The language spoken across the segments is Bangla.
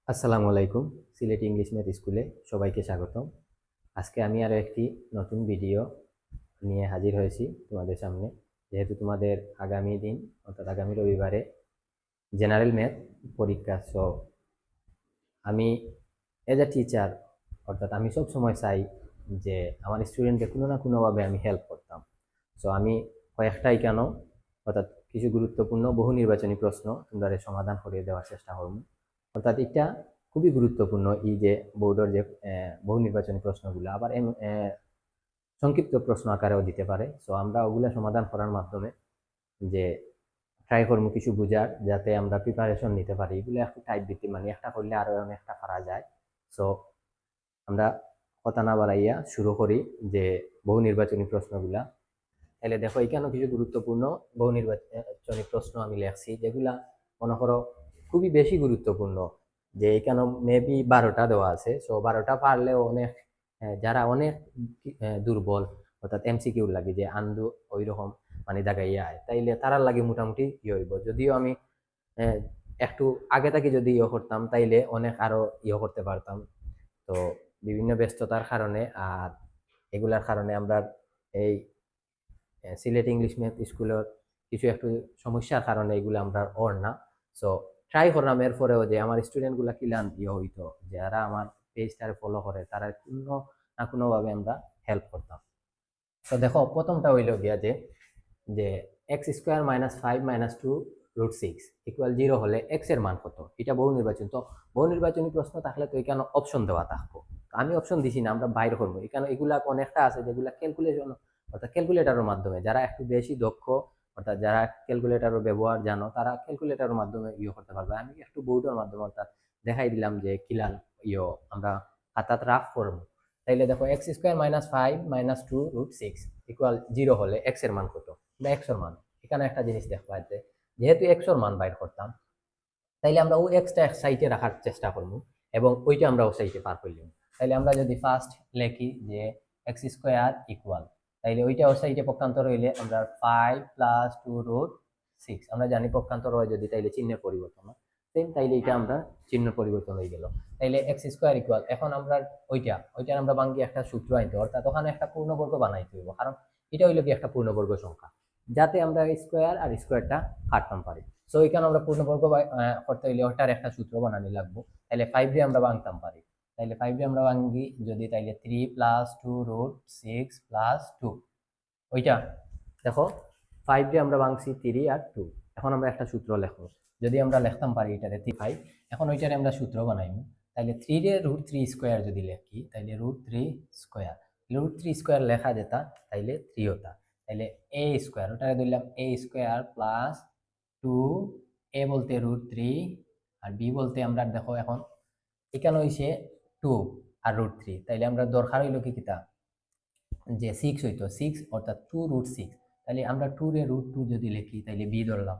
আসসালামু আলাইকুম। সিলেটি ইংলিশ ম্যাথ স্কুলে সবাইকে স্বাগতম। আজকে আমি আরো একটি নতুন ভিডিও নিয়ে হাজির হয়েছি তোমাদের সামনে। যেহেতু তোমাদের আগামী দিন অর্থাৎ আগামী রবিবারে জেনারেল ম্যাথ পরীক্ষা, সো আমি এজ এ টিচার অর্থাৎ আমি সব সময় চাই যে আমার স্টুডেন্টকে কোনো না কোনোভাবে আমি হেল্প করতাম। সো আমি কয়েকটাই কেন অর্থাৎ কিছু গুরুত্বপূর্ণ বহু নির্বাচনী প্রশ্ন তোমরা সমাধান করে দেওয়ার চেষ্টা করবো। অর্থাৎ এটা খুবই গুরুত্বপূর্ণ এই যে বোর্ডের যে বহু নির্বাচনী প্রশ্নগুলো আবার সংক্ষিপ্ত প্রশ্ন আকারেও দিতে পারে। সো আমরা ওগুলা সমাধান করার মাধ্যমে যে ট্রাই করবো কিছু বুঝার, যাতে আমরা প্রিপারেশন নিতে পারি। এগুলো একটু টাইপ দিতে মানে একটা করলে আরো অনেকটা পারা যায়। সো আমরা কথা না বাড়াইয়া শুরু করি যে বহু নির্বাচনী প্রশ্নগুলা। তাহলে দেখো এখানে কিছু গুরুত্বপূর্ণ বহু নির্বাচনী প্রশ্ন আমি লেখছি, যেগুলা মনে করো খুবই বেশি গুরুত্বপূর্ণ। যে এখানে মেবি 12টা দেওয়া আছে, সো 12টা পারলেও অনেক যারা অনেক দুর্বল অর্থাৎ এমসিকিউ লাগে যে আন্দু ওই রকম মানে দাগাইয়া আয়, তাইলে তারার লাগে মোটামুটি ইয়ে হইব। যদিও আমি আহ, একটু আগে থেকে যদি ইয়ে করতাম তাইলে অনেক আরো ইয়ে করতে পারতাম। তো বিভিন্ন ব্যস্ততার কারণে আর এগুলার কারণে আমরা এই সিলেট ইংলিশ ম্যাথ স্কুলের কিছু একটু সমস্যার কারণে এগুলো আমরা ওর না। সো ট্রাই করলাম এরপরেও যে আমার স্টুডেন্ট গুলা কিলান ইয়ে হইতো, যারা আমার পেজটারে ফলো করে তারা কোনো না কোনো ভাবে আমরা হেল্প করতাম। তো দেখো প্রথমটা হইল গিয়া যে x square minus five minus two root six equal zero হলে এক্স এর মান কত। এটা বহু নির্বাচন, তো বহু নির্বাচনী প্রশ্ন থাকলে তো এখানে অপশন দেওয়া থাকবো। আমি অপশন দিছি না, আমরা বাইর করবো। এখানে এগুলা অনেকটা আছে যেগুলা ক্যালকুলেশন অর্থাৎ ক্যালকুলেটারের মাধ্যমে, যারা একটু বেশি দক্ষ অর্থাৎ যারা ক্যালকুলেটারের ব্যবহার জানো তারা ক্যালকুলেটারের মাধ্যমে ইয়ে করতে পারবে। আমি একটু বোর্ডের মাধ্যমে অর্থাৎ দেখাই দিলাম যে কিলান ইয়ে আমরা হাতাত রাফ করবো। তাইলে দেখো x square minus five minus two root six equal zero হলে এক্স এর মান কত বা এক্স এর মান। এখানে একটা জিনিস দেখবা যে যেহেতু এক্স এর মান বাইর করতাম, তাইলে আমরা ওই এক্সটা এক সাইডে রাখার চেষ্টা করবো এবং ওইটা আমরা ও সাইডে পার করলাম। তাইলে আমরা যদি ফার্স্ট লেখি যে এক্স স্কোয়ার ইকুয়াল, তাইলে ওইটা ও সাইডে পক্ষান্তর হইলে আমরা five plus two root six, আমরা জানি পক্ষান্তর হয় যদি তাইলে চিহ্নের পরিবর্তন হয় সেম, তাইলে এটা আমরা চিহ্ন পরিবর্তন হয়ে গেল। তাইলে এক্স স্কোয়ার ইকুয়াল এখন আমরা ওইটার আমরা বাঙ্গি একটা সূত্র আনতে, অর্থাৎ ওখানে একটা পূর্ণবর্গ বানাইতে হইব, কারণ এটা হইলো কি একটা পূর্ণবর্গ সংখ্যা, যাতে আমরা স্কোয়ার আর স্কোয়ারটা কাটতাম পারি। সো এখানে আমরা পূর্ণবর্গ করতে হইলে ওটার একটা সূত্র বানানি লাগবো। তাইলে ফাইভ দিয়ে আমরা ভাঙতাম পারি। তাইলে ফাইভ দিয়ে আমরা ভাঙি যদি, তাইলে three plus two root six plus two, ওইটা দেখো ফাইভ দিয়ে আমরা ভাঙছি থ্রি আর টু। এখন আমরা একটা সূত্র লেখো, যদি আমরা লিখতাম পারি এটারে থ্রি ফাইভ, এখন ওইটারে আমরা সূত্র বানাইব। তাইলে থ্রি দিয়ে রুট থ্রি স্কোয়ার যদি লিখি, তাইলে root three square, root three square লেখা যেতা তাইলে থ্রি হতা। তাইলে এ স্কোয়ার, ওটারে ধরলাম এ স্কোয়ার প্লাস টু, এ বলতে রুট থ্রি আর বি বলতে আমরা দেখো এখন এখানে হইছে টু আর রুট থ্রি, তাইলে আমরা দরকার হইলো কি কিতা যে সিক্স হইতো, সিক্স অর্থাৎ টু রুট সিক্স। তাহলে আমরা টু রে রুট টু যদি লিখি তাইলে বি ধরলাম।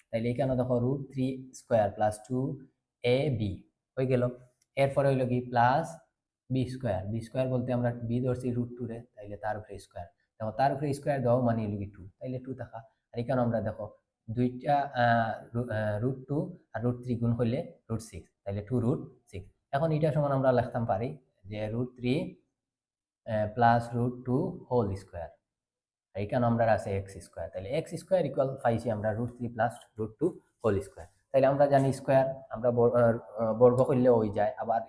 তাইলে এখানে দেখো root three square plus two A B হয়ে গেল। এরপরে হইলো কি plus B square, B square বলতে আমরা বি ধরছি রুট টু রে, তাইলে তার উপরে স্কোয়ার, দেখো তার উপরে স্কোয়ার দাও মানে হইলো কি টু, তাইলে টু থাকা। আর এখানে আমরা দেখো দুইটা রুট টু আর রুট থ্রি গুণ করলে রুট সিক্স, তাইলে টু রুট সিক্স। এখন এটা সমান আমরা লিখতাম পারি যে root three plus root two whole square, এইখানে আমরা আছে এক্স স্কোয়ার, তাহলে এক্স স্কোয়ার ইকুয়াল পাইছি আমরা root three plus root two whole square. তাহলে আমরা জানি স্কোয়ার আমরা বর্গ করলে হয়ে যায়, আবার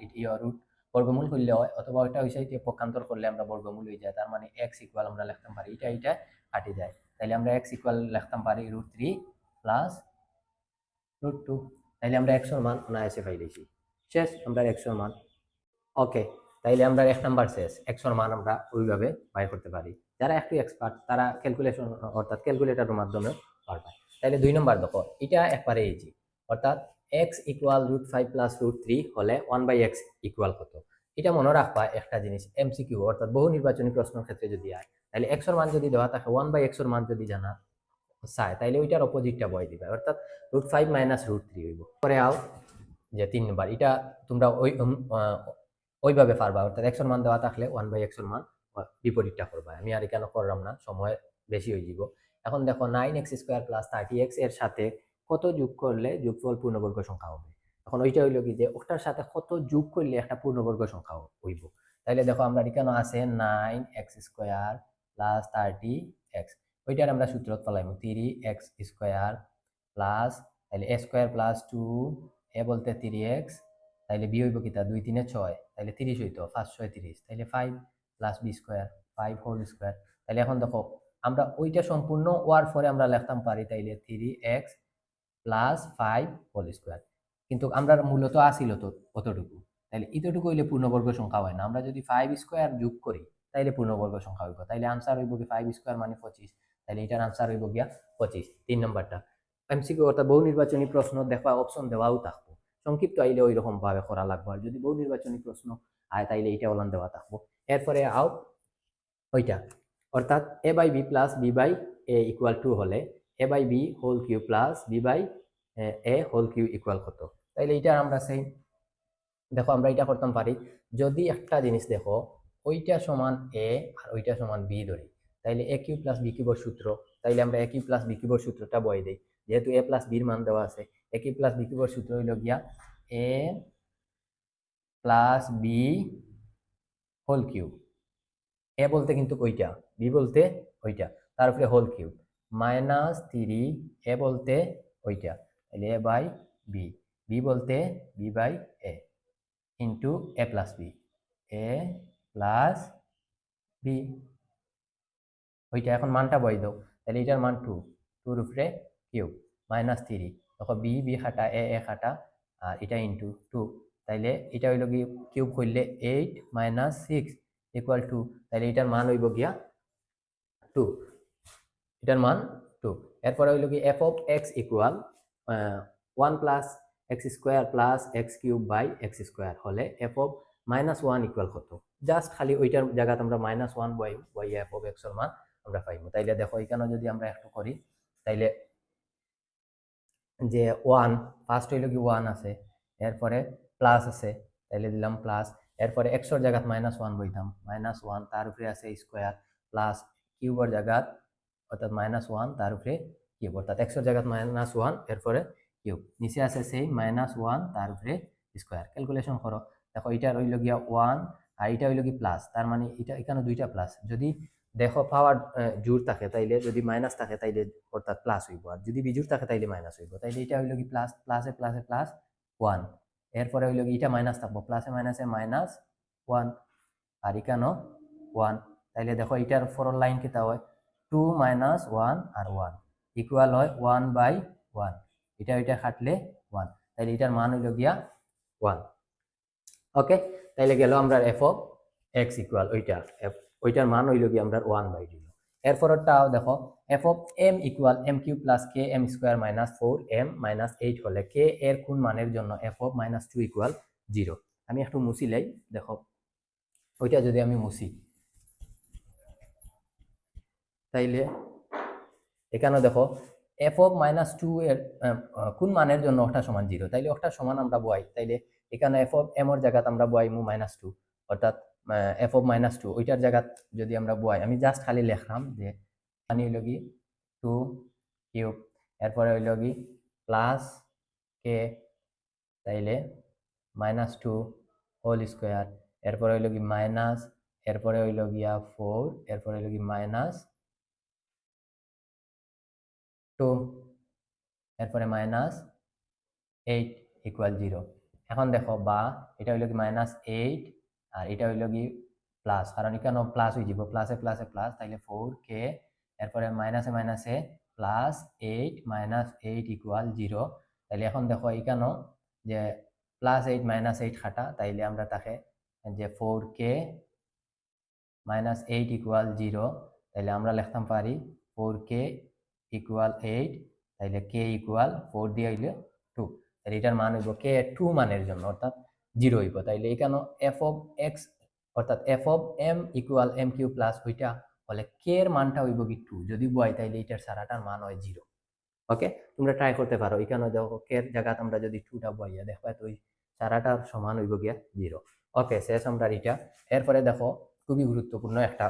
রুট বর্গমূল করলে হয়, অথবা ওইটা হয়েছে পক্ষান্তর করলে আমরা বর্গমূল হয়ে যায়। তার মানে এক্স ইকুয়াল আমরা লিখতাম পারি এটা কাটি যায়, তাহলে আমরা এক্স ইকুয়াল লিখতাম পারি root three plus root two. তাইলে আমরা এক্স এর মান অনায়াসে পাইলেছি, শেষ আমরা এক্স এর মান। ওকে, তাইলে আমরা এক নাম্বার শেষ, এক্স এর মান আমরা ওইভাবে বাইর করতে পারি। যারা একটু এক্সপার্ট তারা ক্যালকুলেশন অর্থাৎ ক্যালকুলেটরের মাধ্যমে পারবে। তাইলে দুই নম্বর দেখো এটা একবারে ইজি, অর্থাৎ x equal root five plus root three হলে ওয়ান বাই এক্স ইকুয়াল কত। এটা মনে রাখবা একটা জিনিস, এমসিকিউ অর্থাৎ বহু নির্বাচনী প্রশ্নের ক্ষেত্রে যদি হয়, তাহলে এক্স এর মান যদি দেওয়া থাকে ওয়ান বাই এক্স এর মান যদি জানা চায়, তাইলে ওইটার অপোজিটটা বয় দিবে, অর্থাৎ root five minus root three হইব। পরে আও যে তিন নম্বর, এটা তোমরা ওইভাবে পারবা, অর্থাৎ এক্স এর মান দেওয়া থাকলে ওয়ান বাই এক্স এর মান বিপরীতটা করবা। আমি আর কেন করলাম না, সময় বেশি হয়ে যাব। এখন দেখো nine x square plus thirty x এর সাথে কত যোগ করলে যোগফল পূর্ণবর্গ সংখ্যা হবে। এখন ওইটা হইল কি যে ওটার সাথে কত যোগ করলে একটা পূর্ণবর্গ সংখ্যা হইব। তাইলে দেখো আমরা এখানে আছে 9x² প্লাস 30x, ওইটার আমরা সূত্র ফলাইব 3x² প্লাস, তাহলে a² প্লাস 2 এ বলতে 3x, তাইলে বি হইব কিতা 2 3 6, তাইলে 30 হইতো 5 6 30, তাইলে 5 প্লাস b² 5 হোল স্কয়ার। তাইলে এখন দেখো আমরা ওইটা সম্পূর্ণ ওয়ার পরে আমরা লিখতাম পারি তাইলে 3x প্লাস 5 হোল স্কয়ার, কিন্তু আমরা মূলত আসিল তো অতটুকু, তাইলে এতটুকু হইলে পূর্ণবর্গ সংখ্যা হয় না। আমরা যদি 5² যোগ করি তাইলে পূর্ণবর্গ সংখ্যা হইব, তাইলে আনসার হইব কি 5² মানে 25, তাইলে এটার আনসার হইব গিয়া 25। 3 নম্বরটা এমসিকিউ অর্থাৎ বহু নির্বাচনী প্রশ্ন দেখবা অপশন দেওয়াও থাকবো, সংক্ষিপ্ত আইলে ওই রকম ভাবে করা লাগবে, আর যদি বহু নির্বাচনী প্রশ্ন আয় তাইলে এটা ওলান দেওয়া থাকবো। এরপরে আও ওইটা অর্থাৎ a by b plus b by a equal two হলে a by b whole cube plus b by a whole cube equal কত। তাইলে এটা আমরা সেই দেখো আমরা এটা করতাম পারি, যদি একটা জিনিস দেখো ওইটা সমান এ আর ওইটা সমান বি ধরি, তাইলে এ কিউ প্লাস বি কিউবর সূত্র, তাইলে আমরা এ কিউ প্লাস বি কিউবর সূত্রটা বই দেই, যেহেতু এ প্লাস বির মান দেওয়া আছে, এ কিউ প্লাস বি কিউবর সূত্র হইল গিয়া এ প্লাস বি হোল কিউব, এ বলতে কিন্তু ওইটা, বি বলতে ওইটা, তার উপরে হোল কিউব -3 এ বলতে ওইটা, তাহলে এ বাই বি, বি বলতে b by a into a plus b, a plus b ওইটা। এখন মানটা বই দাও, তাহলে এটার মান 2, 2 উপরে কিউব -3, তখন বি বি খাটা এ এ খাটা আর এটা ইন্টু 2, তাইলে এটা হইল কি কিউব করলে 8 - 6 ইকুয়াল টু, তাইলে এটার মান হইব গিয়া 2, এটার মান 2। এরপরে হইল কি f of x equal 1 plus x square plus x cube by x square হলে এফ অফ -1 ইকুয়াল কত, জাস্ট খালি ওইটার জায়গাতে আমরা -1 বই এফ অফ এক্স এর মান আমরা পাইব। তাইলে দেখো এখানে যদি আমরা একটু করি, তাইলে যে 1 ফার্স্ট হইল কি 1 আছে, এরপরে প্লাস আছে, তাইলে দিলাম প্লাস, এরপরে এক্সর জায়গাত -1 বইতাম, -1 তার উপরে আছে স্কোয়ার প্লাস কিউবর জায়গাত অর্থাৎ -1 তার উপরে কিউব, অর্থাৎ এক্সর জায়গাত -1 এরপরে কিউব, নিচে আছে সেই -1 তার উপরে স্কোয়ার। ক্যালকুলেশন করো, দেখো এটা রইল গিয়া 1 আর এটা হইল কি প্লাস, তার মানে এটা এখানে দুইটা প্লাস, যদি দেখো পাওয়ার জোর থাকে তাইলে যদি মাইনাস থাকে তাইলে অর্থাৎ প্লাস হইব, আর যদি বিজোড় থাকে তাইলে মাইনাস হইব, তাইলে এটা হইল কি প্লাস প্লাসে প্লাসে প্লাস 1, এরপরে হইল কি এটা মাইনাস থাকবো, প্লাসে মাইনাসে -1 আর এখানেও 1, তাইলে দেখো এটার ফরর লাইন কিতা হয় 2 - 1 আর 1 ইকুয়াল হয় 1/1, এটা ওইটা কাটলে 1, তাইলে এটার মান হইল গিয়া 1। ওকে, তাইলে গেল আমরা এফ অফ এক্স ইকুয়াল ওইটার মান হইল গিয়া আমরা 1/2। এরপরটাও দেখো f of m equal m cube plus k m square -4m - 8 হলে কে এর কোন মানের জন্য এফ অফ -2 ইকুয়াল 0। আমি একটু মুছিলাই, দেখো ওইটা যদি আমি মুছি তাইলে এখানে দেখো এফ অফ -2 এর কোন মানের জন্য ওটা সমান 0, তাইলে ওটা সমান আমরা বই, তাইলে এখানে এফ অফ এম এর জায়গাতে আমরা বইমু -2, অর্থাৎ এফ অফ -2 ওইটার জায়গাত যদি আমরা বই, আমি জাস্ট খালি লিখলাম যে মানে হইল কি 2 কিউব, এরপরে হইল কি প্লাস কে, তাইলে -2 হোল স্কোয়ার, এরপরে হইল কি মাইনাস, এরপরে হইল গিয়া 4, এরপরে হইল কি -2, এরপরে -8 ইকুয়াল 0। এখন দেখো বা এটা হইল কি -8 আর এটা হইল কি প্লাস, কারণ এখানে প্লাস হয়ে যাব, প্লাসে প্লাসে প্লাস, তাইলে 4k, এরপরে মাইনাসে মাইনাসে প্লাস 8 -8 ইকুয়াল 0। তাইলে এখন দেখো এখানেও যে +8 -8 খাটা, তাইলে আমরা তাকে যে 4k -8 ইকুয়াল 0, তাইলে আমরা লিখতাম পারি 4k ইকুয়াল 8, তাইলে k ইকুয়াল 4 দিয়ে হইলে 2, তাহলে এটার মান হইব k 2 মানের জন্য অর্থাৎ 0 হইব। তাইলে এখানে f অফ x অর্থাৎ f of m equal m cube plus ওইটা হলে k এর মানটা হইব কি 2, যদি বয় তাইলে এটার সারাটার মান হয় 0। ওকে, তোমরা ট্রাই করতে পারো, এখানে দেখো k এর জায়গাতে আমরা যদি 2টা বইয়া দেখো তো ওই সারাটার সমান হইব গিয়া 0। ওকে, শেষ আমরা এটা। এরপরে দেখো খুবই গুরুত্বপূর্ণ একটা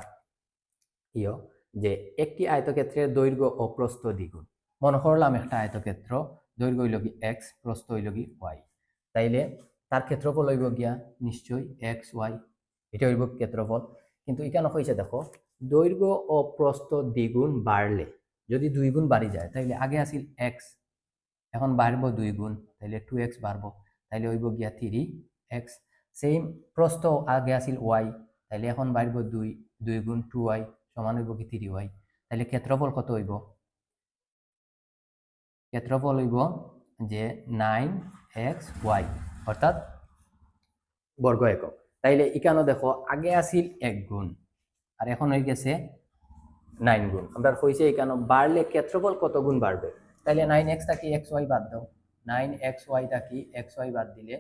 যে একটি আয়তক্ষেত্রের দৈর্ঘ্য ও প্রস্থ দ্বিগুণ। মনে করলাম একটা আয়তক্ষেত্র, দৈর্ঘ্য হইল কি x, প্রস্থ হইল কি y, তাইলে তার ক্ষেত্রফল হইব গিয়া নিশ্চয়ই এক্স ওয়াই, এটা হইব ক্ষেত্রফল। কিন্তু এখানে হয়েছে দেখো দৈর্ঘ্য ও প্রস্থ দ্বিগুণ বাড়লে, যদি 2 গুণ বাড়ি যায় তাইলে আগে আসিল এক্স, এখন বাড়বো 2 গুণ, তাইলে 2x বাড়বো, তাইলে হইব গিয়া 3x। সেম প্রস্থ আগে আসিল ওয়াই, তাইলে এখন বাড়বো 2 গুণ 2y সমান হইব কি 3y। তাইলে ক্ষেত্রফল কত হইব? ক্ষেত্রফল হইব যে 9xy, অর্থাৎ বর্গ একক। তাইলে এখানে দেখো আগে আসিল 1 গুণ আর এখন হয়ে গেছে 9 গুণ। আমরা কইছে এখানে বাড়লে ক্ষেত্রফল কত গুণ বাড়বে, তাইলে 9x থাকি xy বাদ দাও, 9xy থাকি xy বাদ দিলে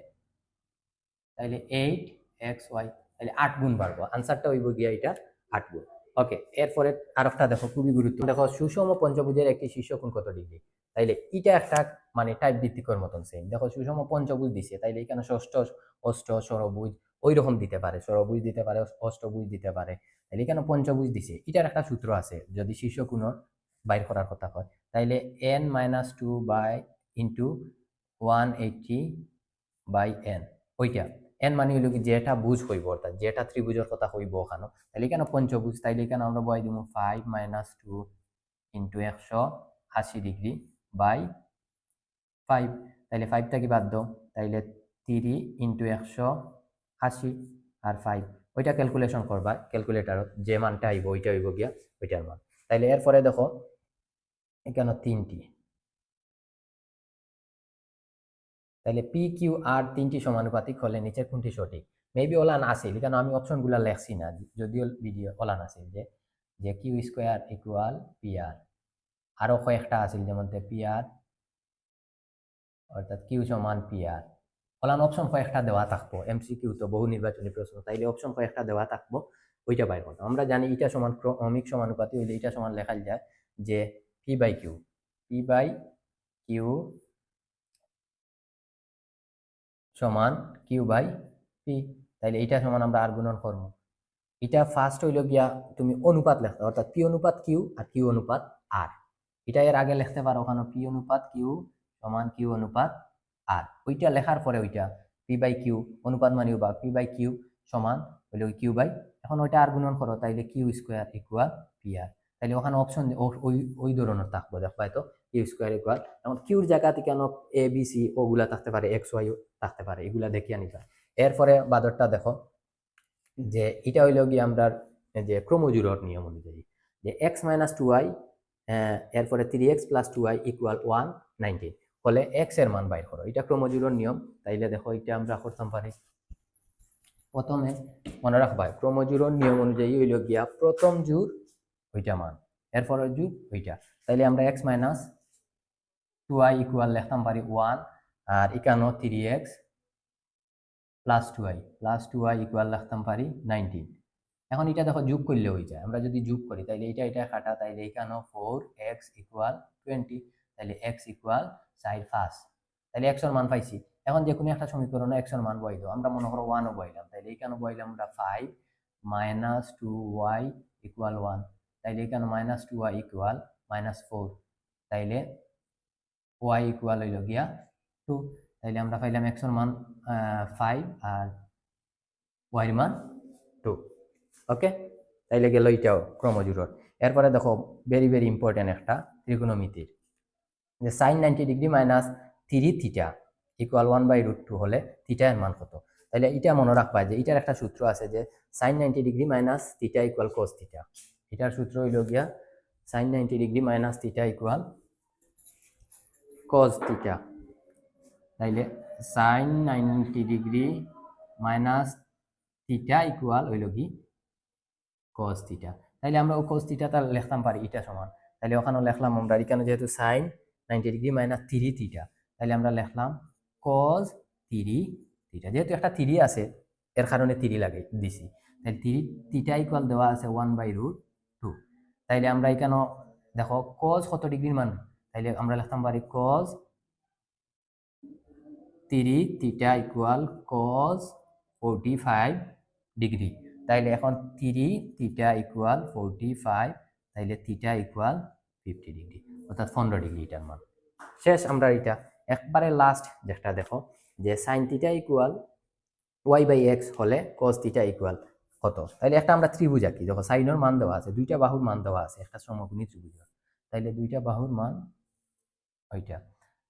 তাইলে 8xy, তাইলে 8 গুণ বাড়বো। আনসারটা হইব গিয়া এটা 8 গুণ। ওকে, এরপরে আরেকটা দেখো খুবই গুরুত্বপূর্ণ, দেখো সুষম পঞ্চভুজের একটি শীর্ষকোণ কত ডিগ্রি। তাইলে এটা একটা মানে টাইপ ভিত্তিকর মতন সেম। দেখো সুষম পঞ্চভুজ দিছে, তাইলে এখানে ষষ্ঠ অষ্ট ষড়ভুজ ওই রকম দিতে পারে, ষড়ভুজ দিতে পারে, অষ্টভুজ দিতে পারে। তাইলে এখানে পঞ্চভুজ দিছে, এটার একটা সূত্র আছে যদি শীর্ষকোণ বাইর করার কথা হয়, তাইলে n-2 by into 180 by n, ওইটা n মানে হইল কি যেটা বুঝ হইব, অর্থাৎ যেটা ত্রিভুজের কথা হইব ওখানে। তাহলে এখানে পঞ্চভুজ, তাইলে এখানে আমরা বয় দিব 5 - 2 ইন্টু 180 ডিগ্রি বাই 5, তাইলে 5 থেকে বাদ দাও, তাইলে 3 ইন্টু 180 আর 5, ওইটা ক্যালকুলেশন করবা ক্যালকুলেটারত, যে মানটা আইব ওইটা হইব গিয়া ওইটার মান। তাইলে এরপরে দেখো এখানে 3টি, তাহলে পি কিউ আর 3টি সমানুপাতিক হলে নিচের কোনটি সঠিক। মেবি ওলান আসিল, এখানে আমি অপশনগুলো লেখছি না, যদিও ভিডিও ওলান আসিল যে Q square equal P R, আরো কয়েকটা আসিল যেমন পি আর অর্থাৎ কিউ সমান পি আর, ওলান অপশন কয়েকটা দেওয়া থাকবো, এমসিকিউ তো বহু নির্বাচনী প্রশ্ন, তাইলে অপশন কয়েকটা দেওয়া থাকবো, ওইটা বাইর করতে। আমরা জানি এটা সমান ক্রমিক সমানুপাতি হইলে এটা সমান লেখা যায় যে পি বাই কিউ সমান কিউ বাই পি, তাইলে এটা সমান আমরা আর গুণন করব। এটা ফার্স্ট হইল গিয়া তুমি অনুপাত লেখতে, অর্থাৎ পি অনুপাত কিউ আর কিউ অনুপাত আর, এটা এর আগে লিখতে পারো ওখানে পি অনুপাত কিউ সমান কিউ অনুপাত আর, ওইটা লেখার পরে ওইটা পি বাই কিউ অনুপাত মানিও বা পি বাই কিউ সমান হইল কিউ বাই, এখন ওইটা আর গুণন করো, তাইলে Q square equal P R. তাইলে ওখানে অপশন ওই ধরনের থাকবো, দেখবাই তো কিউ স্কোয়ার ইকুয়াল, এখন কিউর জায়গাতে কেন এ বি সি ওগুলা থাকতে পারে, এক্স ওয়াই থাকতে পারে, এগুলা দেখিয়ে নিবা। এরপরে বাদরটা দেখো যে এটা হইল গিয়ে আমরা যে ক্রমজোড়র নিয়ম অনুযায়ী যে এক্স মাইনাস 2y এরপরে 3x প্লাস 2y ইকুয়াল 190 হলে এক্স এর মান বাইর করো, এটা ক্রমজোড়র নিয়ম। তাইলে দেখো এটা আমরা করতাম পারি, প্রথমে মনে রাখবা ক্রমজোড়র নিয়ম অনুযায়ী হইল গিয়া প্রথম জোড় ওইটা মান, এরপরের জোড় ওইটা। তাইলে আমরা এক্স মাইনাস 2y ইকুয়াল লিখতাম পারি 1, আর এখানেও 3x প্লাস 2y ইকুয়াল লিখতাম পারি 19। এখন এটা দেখো যোগ করলে হয়ে যায়, আমরা যদি যোগ করি তাইলে এটা কাটা, তাইলে এখানেও 4x ইকুয়াল 20, তাইলে x ইকুয়াল 5, তাইলে x এর মান পাইছি। এখন যে কোনো একটা সমীকরণে x এর মান বই দাও, আমরা মনে করো 1 ও বইলাম, তাইলে এখানে বইলাম আমরা 5 - 2y ইকুয়াল 1, তাইলে এখানে -2y ইকুয়াল -4, তাইলে y ইকুয়াল হইল গিয়া 2, তাইলে আমরা পাইলাম x এর মান 5 আর y এর মান 2। ওকে, তাইলে গেল এটাও ক্রমজোড়র। এরপরে দেখো ভেরি ভেরি ইম্পর্টেন্ট একটা ত্রিকোণমিতির, যে sine 90 degree minus 3 theta equal 1/√2 হলে থিটা এর মান কত। তাহলে এটা মনে রাখবা যে এটার একটা সূত্র আছে যে sine 90 degree minus theta equal cos theta, এটার সূত্র হইল গিয়া sine 90 degree minus theta equal cos theta. তাইলে sine 90 degree minus theta equal হইল কি cos থিটা, তাইলে আমরা cos থিটাটা লিখতাম পারি এটা সমান, তাইলে ওখানে লিখলাম আমরা এখানে যেহেতু sin 90 ডিগ্রি মাইনাস 3 থিটা, তাইলে আমরা লিখলাম cos 3 থিটা, যেহেতু একটা 3 আছে এর কারণে 3 লাগে দিছি, তাহলে 3 থিটা ইকুয়াল দেওয়া আছে 1/√2, তাইলে আমরা এখানে দেখো cos কত ডিগ্রির মান, তাইলে আমরা লিখতাম পারি cos 3 theta equal cos 45 degree, তাইলে এখন 3 থিটা ইকুয়াল 45, তাইলে থিটা ইকুয়াল 50 ডিগ্রি, অর্থাৎ 15 ডিগ্রি এটার মান শেষ। আমরা এটা একবারে লাস্ট যেটা দেখো যে sine theta equal y by x হলে কস থিটা ইকুয়াল কত। তাইলে একটা আমরা ত্রিভুজ আঁকি, দেখো সাইনের মান দেওয়া আছে, দুইটা বাহুর মান দেওয়া আছে একটা সমকোণী ত্রিভুজ। তাইলে দুইটা বাহুর মান ওইটা।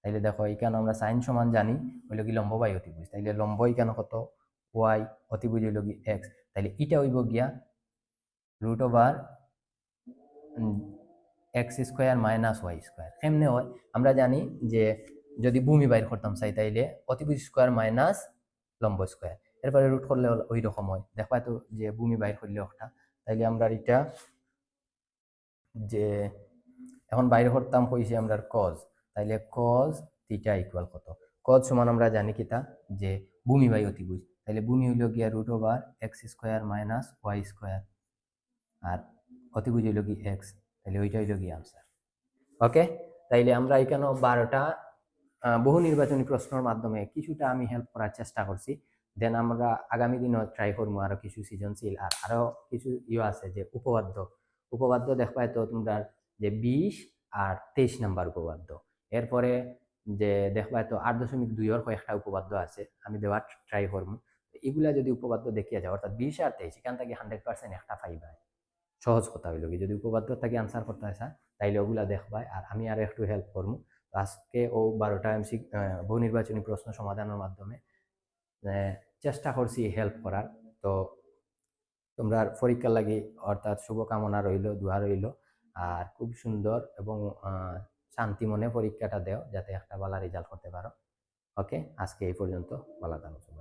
তাইলে দেখো এখানে আমরা সাইন সমান জানি হইল কি লম্ব বাই অতিভুজ, তাইলে লম্ব এখানে কত ওয়াই, অতিভুজ হইল কি এক্স, তাইলে এটা হইব গিয়া root over x square minus y square. কেমনে হয় আমরা জানি যে যদি ভূমি বাইর করতাম চাই তাইলে অতিভুজ স্কোয়ার মাইনাস লম্ব স্কোয়ার, এরপরে রুট করলে ওই রকম হয়, দেখবা তো যে ভূমি বাইর করলে একটা। তাইলে আমরা এটা যে এখন বাইরে করতাম কইছি আমরা কজ, তাইলে কজ থিটা ইকুয়াল কত, কজ সমান আমরা জানি কিতা যে ভূমি বাই অতিভুজ, তাইলে ভূমি হইল গিয়া root over x square minus y square, আর অতিভুজ হইল কি এক্স, তাহলে ওইটা হইল কি আনসার। ওকে, তাইলে আমরা এখানে 12টা বহু নির্বাচনী প্রশ্নের মাধ্যমে কিছুটা আমি হেল্প করার চেষ্টা করছি। দেন আমরা আগামী দিনও ট্রাই করবো আরো কিছু সৃজনশীল, আর আরো কিছু আছে যে উপপাদ্য। উপপাদ্য দেখবা তো তোমরা যে 20 আর 23 নাম্বার উপপাদ্য, এরপরে যে দেখবা তো 8.2 কয়েকটা উপপাদ্য আছে আমি দেওয়ার ট্রাই করবো। এগুলা যদি উপপাদ্য দেখিয়া যাও অর্থাৎ 20 আর 23 এখান থেকে 100% একটা পাইবা। সহজ কথা হইল কি যদি উপপাদ্য থেকে আনসার করতে আসা তাইলে ওগুলা দেখবা, আর আমি আর একটু হেল্প করবো। আজকে ও 12টা বহু নির্বাচনী প্রশ্ন সমাধানের মাধ্যমে চেষ্টা করছি হেল্প করার। তো তোমরা পরীক্ষার লাগি অর্থাৎ শুভকামনা রইল, দোয়া রইল, আর খুব সুন্দর এবং শান্তি মনে পরীক্ষাটা দেও যাতে একটা ভালো রেজাল্ট করতে পারো। ওকে, আজকে এই পর্যন্ত, ভালো থাকো।